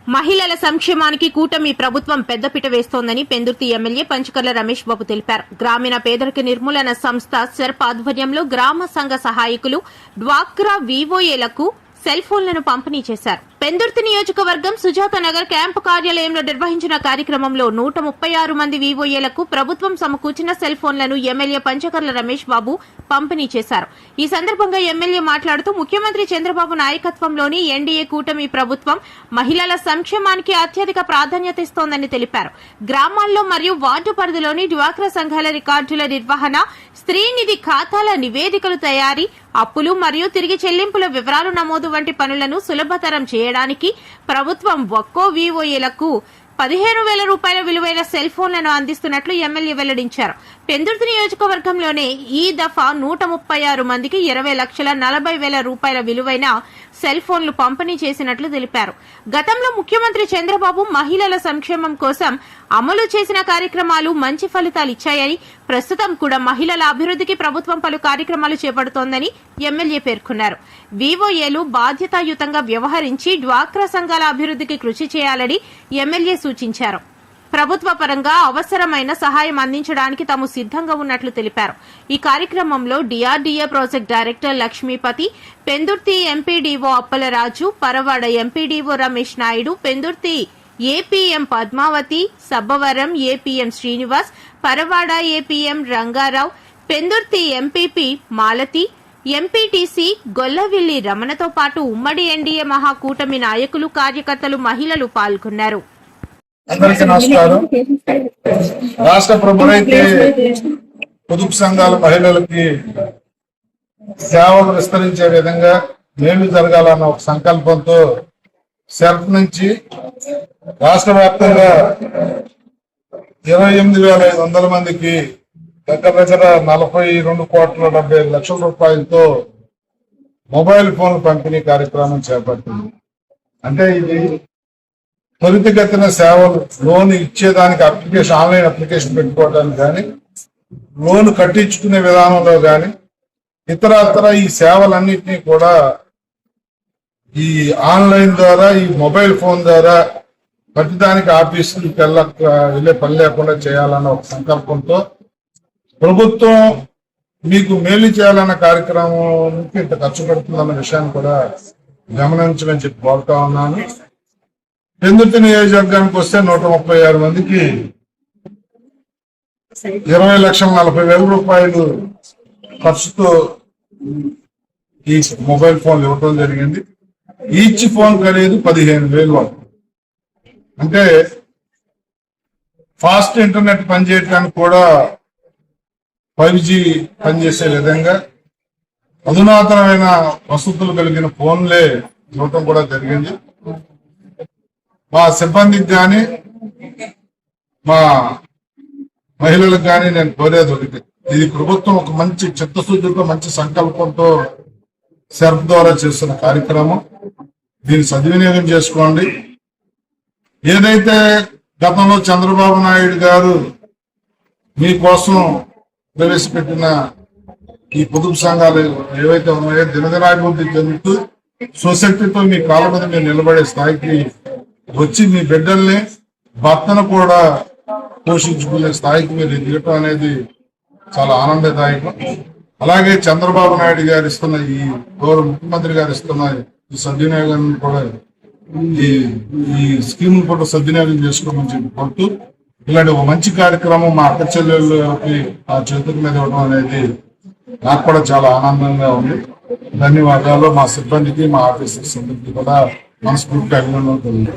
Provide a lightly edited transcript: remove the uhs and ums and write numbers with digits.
మహిళల సంక్షేమానికి కూటమి ప్రభుత్వం పెద్దపీట వేస్తోందని పెందుర్తి ఎమ్మెల్యే పంచకర్ల రమేష్ బాబు తెలిపారు. గ్రామీణ పేదరిక నిర్మూలన సంస్థ సెర్ప్ ఆధ్వర్యంలో గ్రామ సంఘ సహాయకులు డ్వాక్రా వివోఏలకు సెల్ ఫోన్లను పంపిణీ చేశారు. పెందుర్తి నియోజకవర్గం సుజాత నగర్ క్యాంపు కార్యాలయంలో నిర్వహించిన కార్యక్రమంలో 136 మంది వివోఏలకు ప్రభుత్వం సమకూర్చిన సెల్ ఫోన్లను ఎమ్మెల్యే పంచకర్ల రమేష్ బాబు పంపిణీ చేశారు. ఈ సందర్భంగా ఎమ్మెల్యే మాట్లాడుతూ ముఖ్యమంత్రి చంద్రబాబు నాయకత్వంలోని ఎన్డీఏ కూటమి ప్రభుత్వం మహిళల సంక్షేమానికి అత్యధిక ప్రాధాన్యత ఇస్తోందని తెలిపారు. గ్రామాల్లో మరియు వార్డు పరిధిలోని డ్వాక్రా సంఘాల రికార్డుల నిర్వహణ, స్త్రీనిధి ఖాతాల నివేదికలు తయారీ, అప్పులు మరియు తిరిగి చెల్లింపుల వివరాలు నమోదు వంటి పనులను సులభతరం చేయడానికి ప్రభుత్వం ఒక్కో వివోఏలకు 15,000 రూపాయల విలువైన సెల్ ఫోన్లను అందిస్తున్నట్లు ఎమ్మెల్యే వెల్లడించారు. పెందుర్తి నియోజకవర్గంలోనే ఈ దఫా 136 మందికి 20,40,000 రూపాయల విలువైన సెల్ ఫోన్లు పంపిణీ చేసినట్లు తెలిపారు. గతంలో ముఖ్యమంత్రి చంద్రబాబు మహిళల సంక్షేమం కోసం అమలు చేసిన కార్యక్రమాలు మంచి ఫలితాలు ఇచ్చాయని, ప్రస్తుతం కూడా మహిళల అభివృద్ధికి ప్రభుత్వం పలు కార్యక్రమాలు చేపడుతోందని ఎమ్మెల్యే పేర్కొన్నారు. వివోఏలు బాధ్యతాయుతంగా వ్యవహరించి డ్వాక్రా సంఘాల అభివృద్ధికి కృషి చేయాలని ఎమ్మెల్యే సూచించారు. ప్రభుత్వ పరంగా అవసరమైన సహాయం అందించడానికి తాము సిద్దంగా ఉన్నట్లు తెలిపారు. ఈ కార్యక్రమంలో DRDA project director Lakshmipati, Pendurthi MPDO Appalaraju, Paravada MPDO Ramesh Naidu, Pendurthi APM Padmavathi, Sabbavaram APM Srinivas, Paravada APM Rangarao, Pendurthi MPP Malathi, MPTC Gollavilli రమణతో పాటు ఉమ్మడి ఎన్డీఏ మహాకూటమి నాయకులు, కార్యకర్తలు, మహిళలు పాల్గొన్నారు. అందరికీ నమస్కారం. రాష్ట్ర ప్రభుత్వమైతే పొదుపు సంఘాల మహిళలకి సేవలు విస్తరించే విధంగా మేలు జరగాలన్న ఒక సంకల్పంతో సెర్ప్ నుంచి రాష్ట్ర వ్యాప్తంగా 28,500 మందికి దగ్గర 42,70,00,000 రూపాయలతో మొబైల్ ఫోన్ల పంపిణీ కార్యక్రమం చేపట్టింది. అంటే ఇది త్వరితగతిన సేవలు, లోన్ ఇచ్చేదానికి అప్లికేషన్, ఆన్లైన్ అప్లికేషన్ పెట్టుకోవడానికి కానీ, లోన్ కట్టించుకునే విధానంలో కానీ, ఇతర ఈ సేవలన్నింటినీ కూడా ఈ ఆన్లైన్ ద్వారా, ఈ మొబైల్ ఫోన్ ద్వారా ప్రతిదానికి ఆఫీసులకు వెళ్ళే పని లేకుండా చేయాలన్న ఒక సంకల్పంతో ప్రభుత్వం మీకు మేలు చేయాలన్న కార్యక్రమానికి ఇంత ఖర్చు పెడుతుందన్న విషయాన్ని కూడా గమనించమని చెప్పి కోరుతా ఉన్నాను. పెందుర్తి నియోజకవర్గానికి వస్తే 136 మందికి 20,40,000 రూపాయలు ఖర్చుతో ఈ మొబైల్ ఫోన్లు ఇవ్వడం జరిగింది. ఈచ్ ఫోన్ ఖరీదు 15,000. అంటే ఫాస్ట్ ఇంటర్నెట్ పనిచేయడానికి కూడా 5G పనిచేసే విధంగా అధునాతనమైన వసతులు కలిగిన ఫోన్లే ఇవ్వటం కూడా జరిగింది. మా సిబ్బందికి కానీ, మా మహిళలకు కానీ నేను కోరేది ఒకటి, ఇది ప్రభుత్వం ఒక మంచి చిత్తశుద్ధితో, మంచి సంకల్పంతో సెర్ప్ ద్వారా చేస్తున్న కార్యక్రమం. దీన్ని సద్వినియోగం చేసుకోండి. ఏదైతే గతంలో చంద్రబాబు నాయుడు గారు మీకోసం ప్రవేశపెట్టిన ఈ పొదుపు సంఘాలు ఏవైతే ఉన్నాయో దినదినాభివృద్ధి చెందుతూ సొసైటీతో మీ కాళ్ళ మీద మీరు నిలబడే స్థాయికి వచ్చి మీ బిడ్డల్ని, భర్తను కూడా పోషించుకునే స్థాయికి మీరు ఎదగటం అనేది చాలా ఆనందదాయకం. అలాగే చంద్రబాబు నాయుడు గారు ఇస్తున్న ఈ గౌరవ ముఖ్యమంత్రి గారు ఇస్తున్న ఈ సద్వినియోగాన్ని కూడా, ఈ స్కీమ్ కూడా సద్వినియోగం చేసుకోమని చెప్పి కోరుతూ, ఇలాంటి ఒక మంచి కార్యక్రమం మా అక్క చెల్లెళ్ళకి ఆ చేతుల మీద ఇవ్వడం అనేది నాకు కూడా చాలా ఆనందంగా ఉంది. ధన్యవాదాలు. మా సిబ్బందికి, మా ఆఫీసర్స్ అందరికీ కూడా మనస్ఫూర్తిగా అభినందనలు.